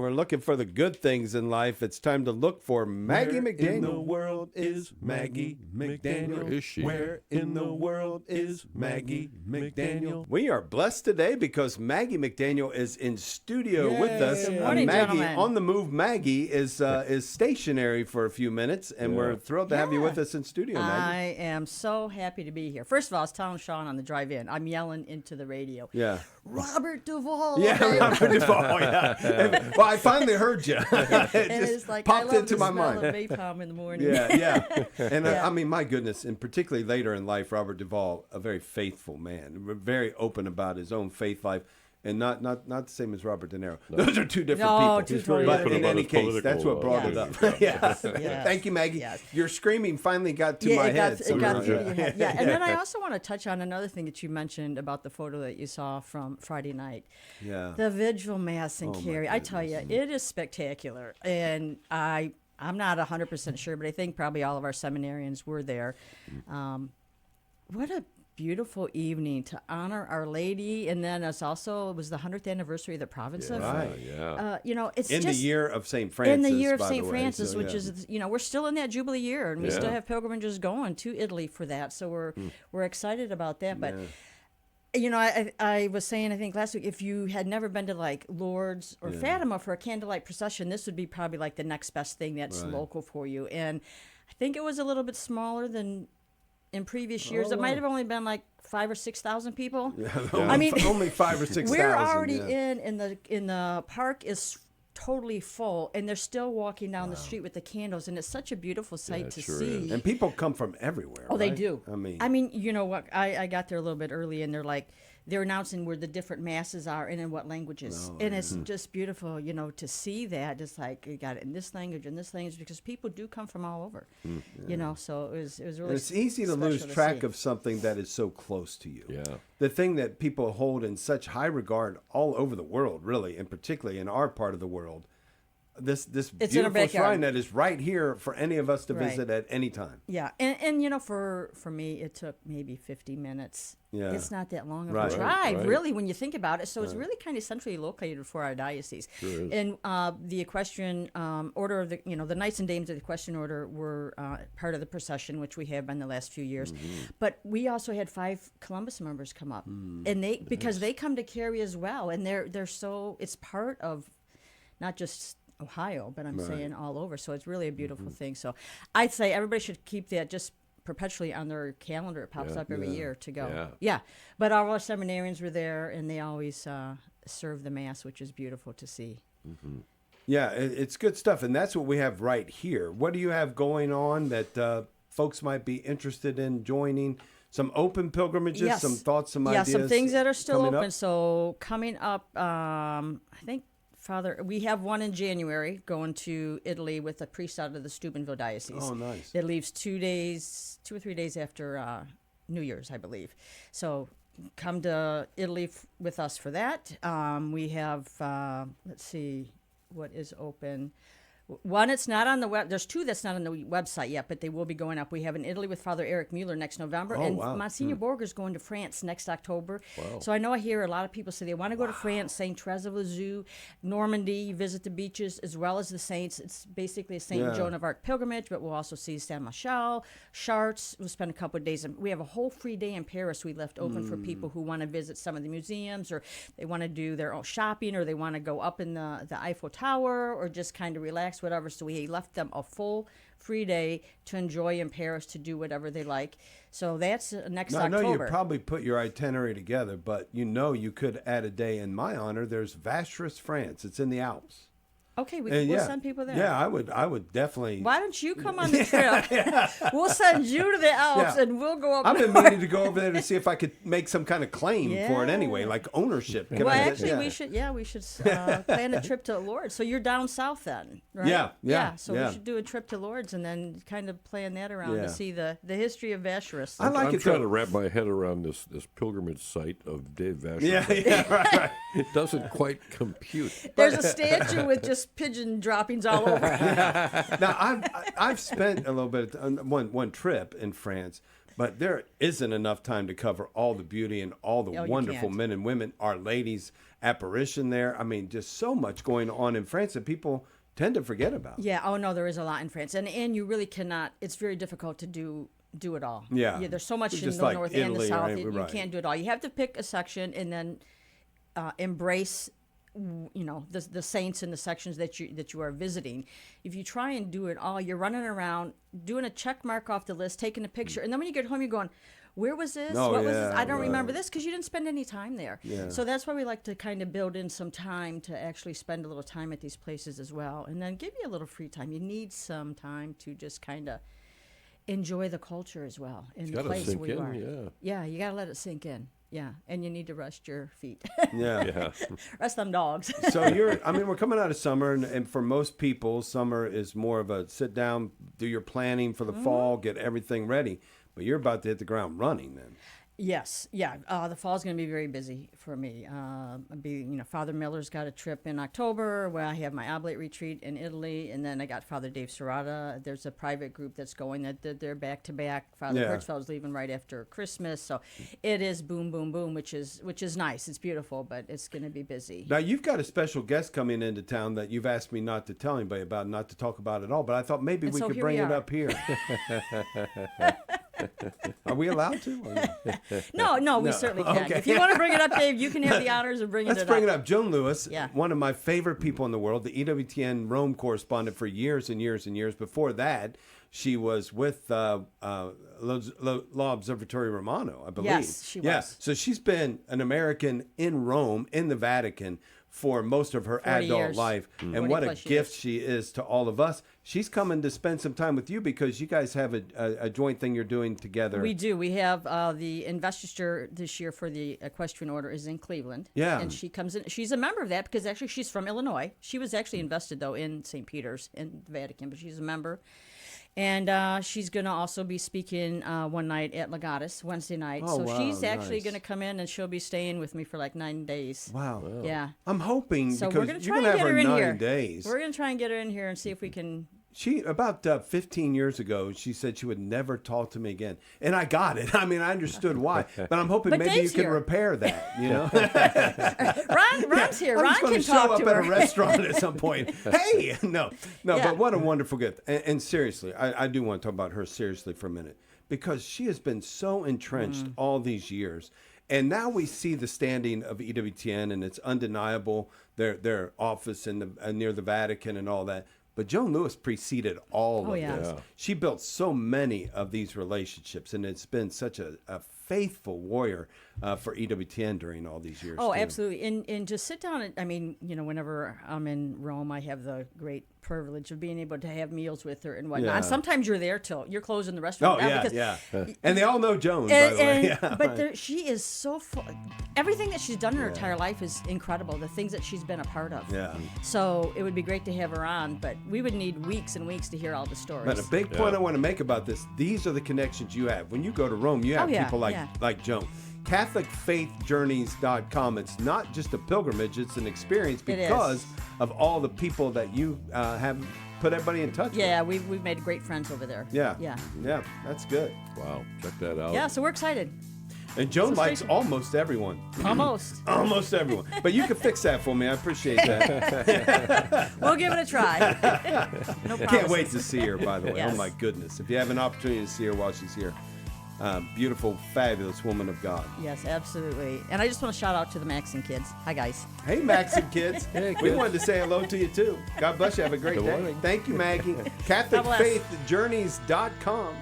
We're looking for the good things in life. It's time to look for Maggie Where McDaniel. in the world is Maggie McDaniel? Where is she? Where in the world is Maggie McDaniel? We are blessed today because Maggie McDaniel is in studio Yay. with us. Good morning, Maggie, gentlemen. on the move, Maggie is stationary for a few minutes, and we're thrilled to have you with us in studio, Maggie. I am so happy to be here. First of all, I was telling Sean on the drive in, I'm yelling into the radio. Yeah. Robert Duvall. Yeah, okay? Robert Duvall. Yeah. Well, I finally heard you. It And just it's like, popped I love into the my smell mind. of napalm in the morning. Yeah. And Yeah. I mean, my goodness, and particularly later in life, Robert Duvall, a very faithful man, very open about his own faith life, and not the same as Robert De Niro. No. Those are two different No, people. two totally But different in people. any case, Political, that's what brought it up. Yes. Yeah. Yes. Thank you, Maggie. Yes. Your screaming finally got to my it head. got, it got somehow. through your head. Yeah, and then I also want to touch on another thing that you mentioned about the photo that you saw from Friday night. Yeah. The Vigil Mass in Oh, my Carey. I tell you, goodness. it is spectacular. And I'm not 100% sure, but I think probably all of our seminarians were there. What a beautiful evening to honor Our Lady. And then it was the 100th anniversary of the province of. Right. It's In just the year of St. Francis. in the year of by St. the way, Francis, so, which yeah. is, we're still in that Jubilee year, and we still Yeah. have pilgrimages going to Italy for that. So we're excited about that. But Yeah. I was saying, I think last week, if you had never been to like Lourdes or Yeah. Fatima for a candlelight procession, this would be probably like the next best thing that's Right. local for you. And I think it was a little bit smaller than in previous years. Oh, It might wow. have only been like 5,000 or 6,000 people. I mean, only 5,000 or 6,000. We're already yeah. in the park is totally full, and they're still walking down the street with the candles, and it's such a beautiful sight it to sure see. is. And people come from everywhere. Oh, they right? do. I mean, you know what? I got there a little bit early, and they're announcing where the different masses are and in what languages, and it's just beautiful, to see that. Just like you got it in this language and this language, because people do come from all over, So it was really. and it's easy to special lose track see. of something that is so close to you. Yeah. The thing that people hold in such high regard all over the world, really, and particularly in our part of the world. This It's in our beautiful backyard. shrine that is right here for any of us to Right. visit at any time. Yeah, and for me, it took maybe 50 minutes. Yeah. It's not that long of Right. a drive, Right. really, when you think about it. So it's really kind of centrally located for our diocese. Sure is. And the equestrian order of the Knights and Dames of the Equestrian Order were part of the procession, which we have been the last few years. But we also had 5 Columbus members come up, and because they come to Carey as well, and they're so it's part of not just Ohio, but I'm saying all over. So it's really a beautiful thing. So I'd say everybody should keep that just perpetually on their calendar. It pops up every year to go. Yeah. But all our seminarians were there, and they always serve the Mass, which is beautiful to see. Yeah, it's good stuff, and that's what we have right here. What do you have going on that folks might be interested in joining? Some open pilgrimages, Yes. some thoughts, some ideas. Yeah, some things that are still coming open. up? So coming up, I think, Father, we have one in January going to Italy with a priest out of the Steubenville Diocese. Oh, nice. It leaves 2 or 3 days after New Year's, I believe. So come to Italy with us for that. We have, let's see, what is open. One, it's not on the web. There's 2 that's not on the website yet, but they will be going up. We have in Italy with Father Eric Mueller next November, Oh, and wow. Monsignor Borger's going to France next October. Wow. So I know I hear a lot of people say they want to go to France, St. Therese of Lisieux, Normandy, visit the beaches as well as the saints. It's basically a St. Yeah. Joan of Arc pilgrimage, but we'll also see Saint Michel, Chartres. We'll spend a couple of days. We have a whole free day in Paris we left open for people who want to visit some of the museums, or they want to do their own shopping, or they want to go up in the Eiffel Tower, or just kind of relax, whatever. So we left them a full free day to enjoy in Paris, to do whatever they like. So that's next Now, I know October. you probably put your itinerary together, but you could add a day in my honor. There's Vacheres, France. It's in the Alps. Okay, And we'll send people there. Yeah, I would definitely. Why don't you come on the trip? We'll send you to the Alps, Yeah. and we'll go up I've been north. meaning to go over there to see if I could make some kind of claim for it Yeah. anyway, like ownership. Can Well, I- actually, yeah. we should plan a trip to Lourdes. So you're down south then, right? Yeah. So we should do a trip to Lourdes and then kind of plan that around Yeah. to see the history of Vacheres. I like I'm it trying though. to wrap my head around this pilgrimage site of Dave Vacheres. Yeah, right. It doesn't quite compute. There's a statue with just pigeon droppings all over. Now I've spent a little bit on one trip in France, But there isn't enough time to cover all the beauty and all the Oh, you wonderful can't. men and women. Our Lady's apparition there. I mean, just so much going on in France that people tend to forget about. Yeah. Oh no, there is a lot in France, and you really cannot. It's very difficult to do it all. Yeah. There's so much It's in just the like north and the Italy, south. right? You Right. can't do it all. You have to pick a section and then embrace, the saints and the sections that you are visiting. If you try and do it all, you're running around doing a check mark off the list, taking a picture, and then when you get home, you're going, where was this? Oh, What was this? yeah, I don't right. remember this, because you didn't spend any time there. Yeah. So that's why we like to kind of build in some time to actually spend a little time at these places as well, and then give you a little free time. You need some time to just kind of enjoy the culture as well in the Gotta place sink where you in, are. yeah. Yeah, you gotta let it sink in. Yeah, and you need to rest your feet, Yeah. Yeah. rest them dogs. So we're coming out of summer, and for most people, summer is more of a sit down, do your planning for the fall, get everything ready. But you're about to hit the ground running then. Yes, yeah. The fall's going to be very busy for me. Father Miller's got a trip in October where I have my oblate retreat in Italy, and then I got Father Dave Serrata. There's a private group that's going that they're back to back. Father Yeah. Hertzfeld's leaving right after Christmas, so it is boom, boom, boom, which is nice. It's beautiful, but it's going to be busy. Now, you've got a special guest coming into town that you've asked me not to tell anybody about, not to talk about at all, but I thought maybe And we so could here bring we it are. up here. Are we allowed to? Or no? No, we certainly can. Okay. If you want to bring it up, Dave, you can have the honors of bringing Let's it bring up. it up. Joan Lewis, Yeah. one of my favorite people in the world, the EWTN Rome correspondent for years and years and years. Before that, she was with Law Observatory Romano, I believe. Yes, she Yeah. was. So she's been an American in Rome, in the Vatican, for most of her 40 adult years. life. And 40 what a plus gift years. she is to all of us. She's coming to spend some time with you because you guys have a joint thing you're doing together. We do. We have the investiture this year for the Equestrian Order is in Cleveland. Yeah. And she comes in. She's a member of that because actually she's from Illinois. She was actually invested, though, in St. Peter's in the Vatican, but she's a member. And she's going to also be speaking one night at Legatus, Wednesday night. Oh, so wow, she's actually nice. going to come in and she'll be staying with me for like 9 days. Wow. Yeah. I'm hoping So because we're going to you're try going and to have get her her in 9 here. days. We're going to try and get her in here and see if we can. She about 15 years ago, she said she would never talk to me again, and I got it. I mean, I understood why, but I'm hoping But maybe Dave's you can here. repair that. You know, Ron's here. I'm Ron just going can to show talk up to at her. a restaurant at some point. Hey, no, Yeah. but what a wonderful gift. And seriously, I do want to talk about her seriously for a minute because she has been so entrenched all these years. And now we see the standing of EWTN, and it's undeniable. Their office in near the Vatican and all that. But Joan Lewis preceded all Oh, of yeah. this. Yeah. She built so many of these relationships, and it's been such a faithful warrior for EWTN during all these years. Oh, too. absolutely. And just sit down. And, I mean, whenever I'm in Rome, I have the great privilege of being able to have meals with her and whatnot. Yeah. And sometimes you're there till you're closing the restaurant Oh, down. yeah, because, yeah. And they all know Joan, by the way. Yeah. But she is so full. Everything that she's done in her entire life is incredible. The things that she's been a part of. Yeah. So it would be great to have her on, but we would need weeks and weeks to hear all the stories. But a big point Yeah. I want to make about this, these are the connections you have. When you go to Rome, you have Oh, yeah, people like, yeah. like Joan. CatholicFaithJourneys.com. It's not just a pilgrimage, it's an experience It is. because of all the people that you have put everybody in touch Yeah, with. we've made great friends over there. Yeah. Yeah. Yeah, that's good. Wow. Check that out. Yeah, so we're excited. And Joan So likes stay- almost everyone. Almost. Almost everyone. But you can fix that for me. I appreciate that. We'll give it a try. No problem. Can't wait to see her, by the way. Yes. Oh, my goodness. If you have an opportunity to see her while she's here, beautiful, fabulous woman of God. Yes, absolutely. And I just want to shout out to the Maxon kids. Hi, guys. Hey, Maxon kids. Hey, We kids. wanted to say hello to you, too. God bless you. Have a great Good day. morning. Thank you, Maggie. bless. CatholicFaithJourneys.com.